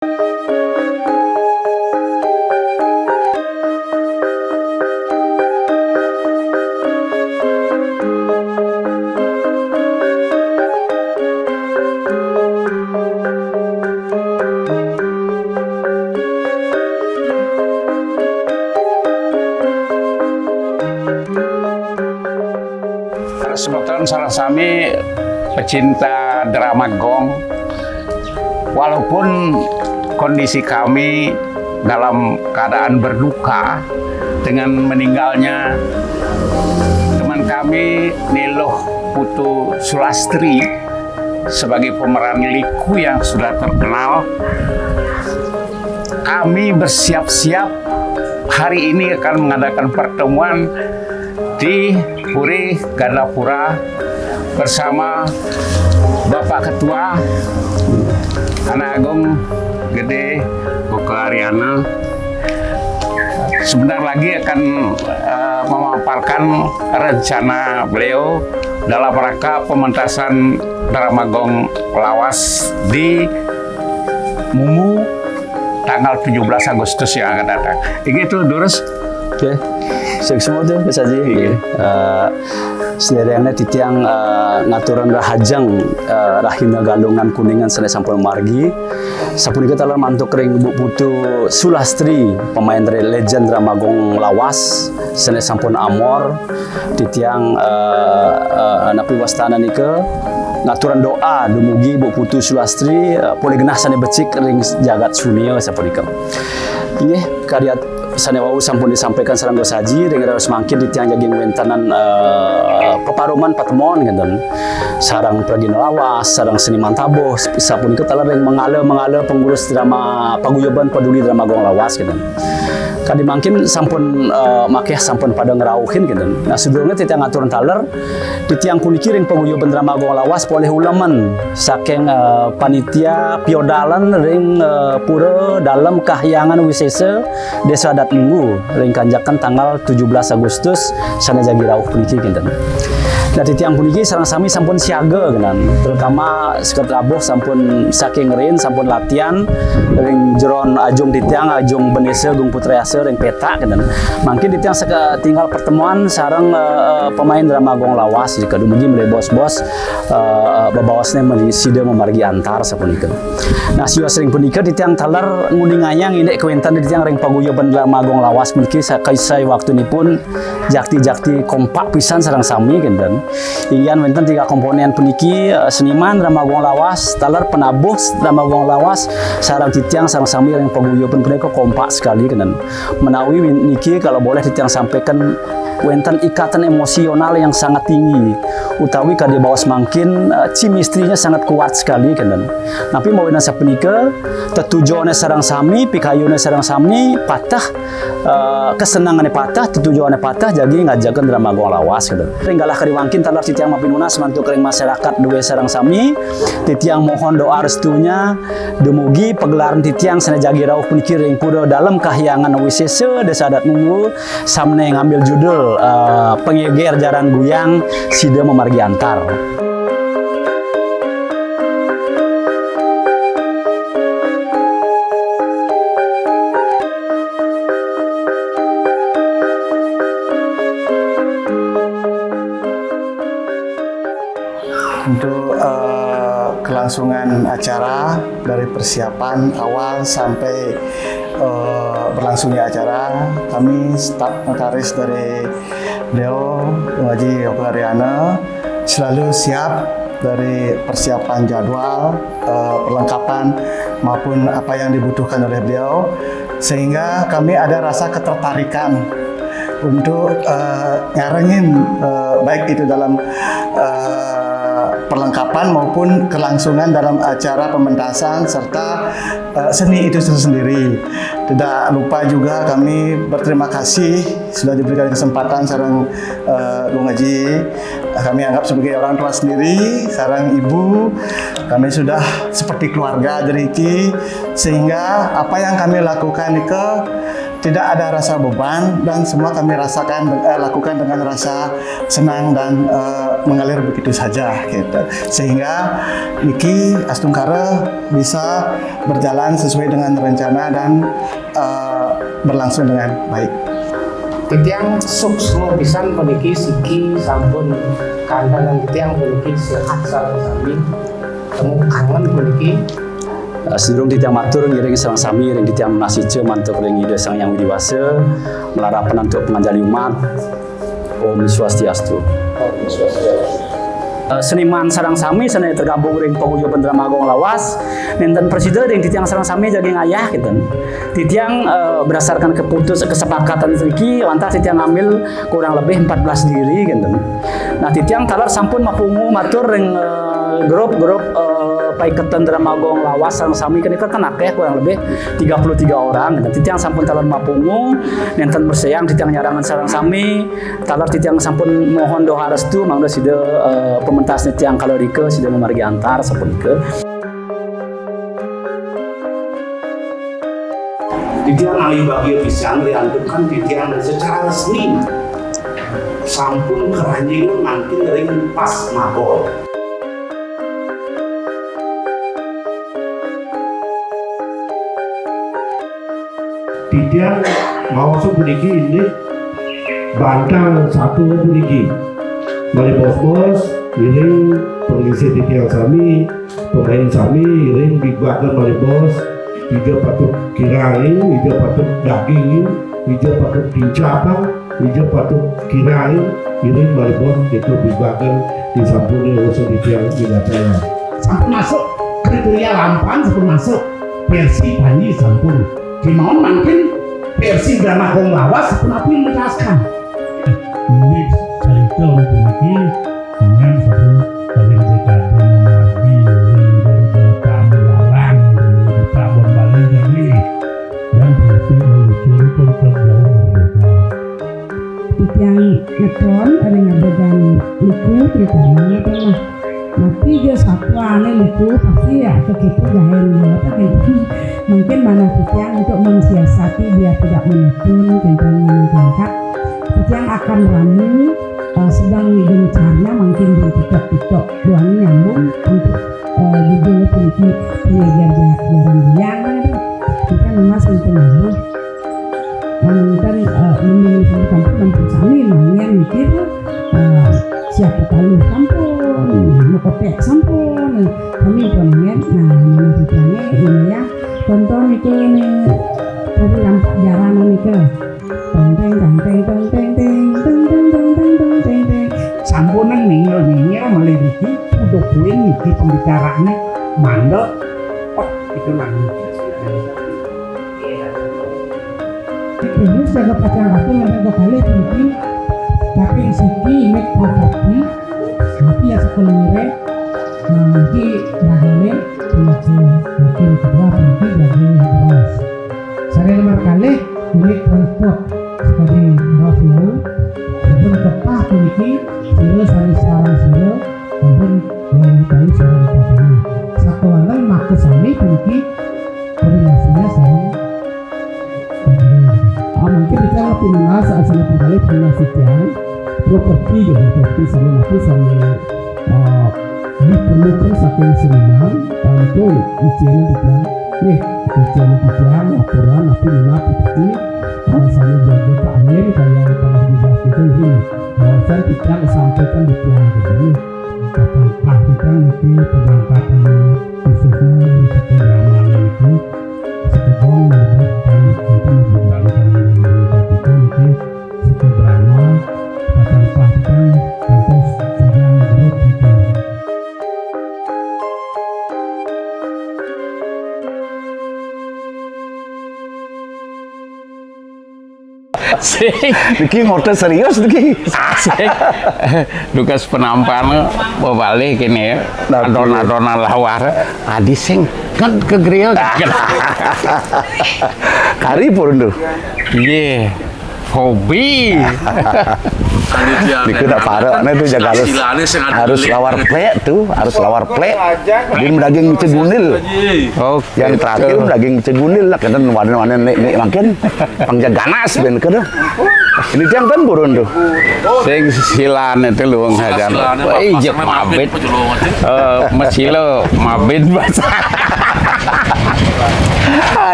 Sebetulnya sareng sami pecinta drama gong, walaupun kondisi kami dalam keadaan berduka dengan meninggalnya teman kami Niluh Putu Sulastri sebagai pemeran Liku yang sudah terkenal, kami bersiap-siap hari ini akan mengadakan pertemuan di Puri Gandapura bersama Bapak Ketua Anak Agung Gede Boko Ariana. Sebentar lagi akan memaparkan rencana beliau dalam rangka pementasan drama gong lawas di Mumu tanggal 17 Agustus yang akan datang. Begitu, Durus. Oke, semua tuh bisa aja. Sederhana titiang ngaturan rahajang rahina galungan kuningan sene sampun margi. Sapunika talar mantuk ring Bu Putu Sulastri, pemain dari legend drama gong lawas sene sampun amor titiang anak piwastana nika ngaturan doa dumugi Bu Putu Sulastri boleh genah sane becik ring jagat sunia sapunika. Ini karya sanewau sampun disampaikan sareng gosaji dengan harus mangkin di tiang jaging wentanan peparuman patemon gitu. Sarang pragina lawas, sarang seniman tabuh, sapun itu talar yang mengala pengurus drama paguyuban peduli drama gong lawas gitu. Kadi mangkin sampun makeh sampun pada ngerauhin gitu. Nah sebelumnya titiang ngaturan talar di tiang kuniki ring paguyuban drama gong lawas boleh ulaman saking panitia piodalan ring pura dalam kahyangan wisesa desa adat minggu ring kanjakan tanggal 17 Agustus sana jagi rauh puniki gitu. Nah di tiang puniki sareng sami sampun siaga gitu. Terutama sekat rabuh sampun saking rin sampun latihan ring jeron ajung di tiang ajung benese gung putrayasa ring peta gitu. Mangkin di tiang tinggal pertemuan sareng pemain drama gong lawas jika dumugi mulai bos-bos babawasnya sida memargi antar sapunika. Nah siwa sering punika di tiang talar ngundinganyang indek kewentan di tiang ring paguyuban drama gong lawas puniki kaisai waktu ini pun jakti kompak pisan sareng sami gitu. Iyan wenten 3 komponen puniki seniman drama gong lawas, talar penabuh drama gong lawas, sarang titiang sarang sami ring paguyuban punika kompak sekali kan. Menawi niki kalau boleh titiang sampaikan wenten ikatan emosional yang sangat tinggi, utawi kadi bawas mangkin chemistry-nya sangat kuat sekali kan. Tapi mau wena sapunika tetujuannya sarang sami, pikayune sarang sami patah kesenangannya patah, tujuannya patah jadi ngajakan drama gong lawas gitu. Ringgalah kadi mangkin talar titiang mapinunas mantuk ring masyarakat dua sarang sami, titiang mohon doa restunya dumugi pagelaran titiang sana jagi rauh puniki ring pura dalam kahyangan wisesa desa adat munggu samne ngambil judul pengeger jaran guyang sida memargi antar. Untuk kelangsungan acara dari persiapan awal sampai berlangsungnya acara, kami staf notaris dari beliau Haji Boko Ariana selalu siap dari persiapan jadwal, perlengkapan maupun apa yang dibutuhkan oleh beliau, sehingga kami ada rasa ketertarikan untuk ngarengin baik itu dalam perlengkapan maupun kelangsungan dalam acara pementasan serta seni itu sendiri. Tidak lupa juga kami berterima kasih sudah diberikan kesempatan sareng Bung Haji. Kami anggap sebagai orang tua sendiri, sareng ibu. Kami sudah seperti keluarga dari Ki, sehingga apa yang kami lakukan itu tidak ada rasa beban dan semua kami lakukan dengan rasa senang dan mengalir begitu saja gitu. Sehingga niki Astungkara bisa berjalan sesuai dengan rencana dan berlangsung dengan baik. Titiang sukses pisan puniki siki sampun kandangan titiang puniki sehat sareng sami temu kangen puniki Sedurung titiang matur ngiring sareng sami ring titiang menasice mantuk ring Ida Sang Yang Widiwasa melarapan untuk penganjali umat. Om Swastiastu. Seniman sarang sami sana tergabung ring paguyuban Dramagong Lawas nenten presiden ring titiang sarang sami jaging ayah gitu. Titiang berdasarkan kesepakatan iki lantas titiang ngambil kurang lebih 14 diri gitu. Nah titiang talar sampun mapungu matur ring grup paiketan Dramagong Lawas sarang sami kan akeh kurang lebih 33 orang gitu. Titiang sampun talar mapungu nenten berseang titiang nyarangan sarang sami talar titiang sampun mohon doa restu mangga sida pementasnya tiang kalorike sudah memargi antar sapunike. Titiang alih bagi pisan diantukkan titiang secara resmi sampun keranjingan makin ring pas mabol. Titiang mau puniki ini bantang satu puniki. Mari bos-bos, iring pengisi titiang sami, pemain sami, iring dibuatkan mari bos, ija patut kirain, ija patut dagingin, ija patut dincapang, ija patut kirain, iring mari bos itu dibuatkan di sampulnya usul titiang binataya. Sampun masuk kriteria lampan, sampun masuk versi Panji sampun. Gimana mungkin versi Dramagong Lawas sampun apa yang menjelaskan? Ini cerita memiliki dengan satu paling dekat lagi hingga Melalang di Tabon Bali ini dan itu meluncur pun terjauh berbeda. Titiang ngetron ada ngadegan liku ceritanya itulah nanti dia satu aneh liku pasti ya segitu jahil tapi mungkin mana titiang untuk mensiasati biar tidak menetun tentang mengangkat yang akan ramu sedang gencarnya mungkin di TikTok doang nyambung untuk video politik pengajar jarang yang kita memang untuk nyambung dan memilih kampung sami yang mikir siapa tahu sampun mau kotek sampun kami pengen nah menunjukkannya ini ya tonton itu nih tadi lampu jarang nih sampunan ninggal meliriki udah kuing niki pembicaraannya mandek itu lagi ini jaga pacar aku yang kali penting tapi siki make property nanti ya sekelire nanti bahane mungkin kedua penting lagi terus saya nomor kali ini transport sekali Rasul pun kepah memiliki sila sarang sila pun yang tadi sarang pasang satu orang maka sami memiliki koordinasinya sarang mungkin kita lebih mengenal saat saya kembali koordinasikan properti jadi properti sama aku sama diperlukan satu seniman itu ujian dibilang ujian dibilang laporan tapi minat seperti saya jago keahlian kayak kalau dibahas itu ini saya tidak sampaikan di tiang ini praktikan itu perangkatan khususnya di situ drama itu sekedong dan itu menjalankan itu situ drama akan praktikan untuk sidang grup itu. Niki motor serius niki. Dukas penampan balik ini ya. Adona lawar. Adi sing kan ke grill. Kari pun tuh. Iya. hobi. Niku tak paroknya tuh jaga harus lawar plek tuh, harus lawar plek. Dia daging cegunil. Oh, Yang terakhir daging cegunil lah, kan warna-warna nek makin pangjaganas ben kedah. Ini tiang kan burun tuh. sing silan itu luang hajan. Ijek mabit. Masilo mabit bahasa.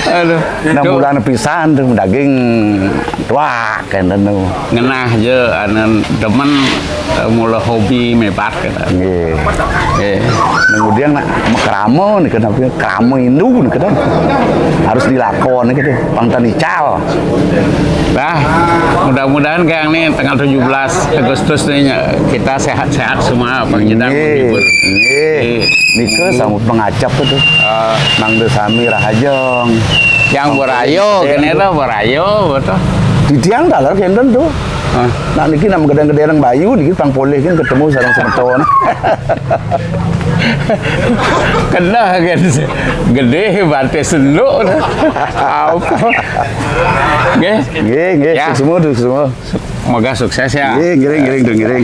Aduh. Nah bulan pisan tuh daging tua kan tuh. Ngenah je anan demen mula hobi mebat kan. Nggih. Kemudian nak makramo nih kenapa kramo Hindu nih kan harus dilakon nih gitu pangtan ical. Nah, mudah-mudahan Kang nih tanggal 17 Agustus nih kita sehat-sehat semua panjenengan menghibur. Nggih. Nika sama pengacap itu. Mang Desami Rahajeng. Yang berayo, kene tuh berayo betul. Di tiang dalar kenten tuh. Nah niki nama gedang-gedang bayu niki pang poleh kan ketemu sareng semeton. Kena kan gede bante senduk. Apa? Nggih. Nggih, Ya. semua tuh semua. Semoga sukses ya. Nggih, giring.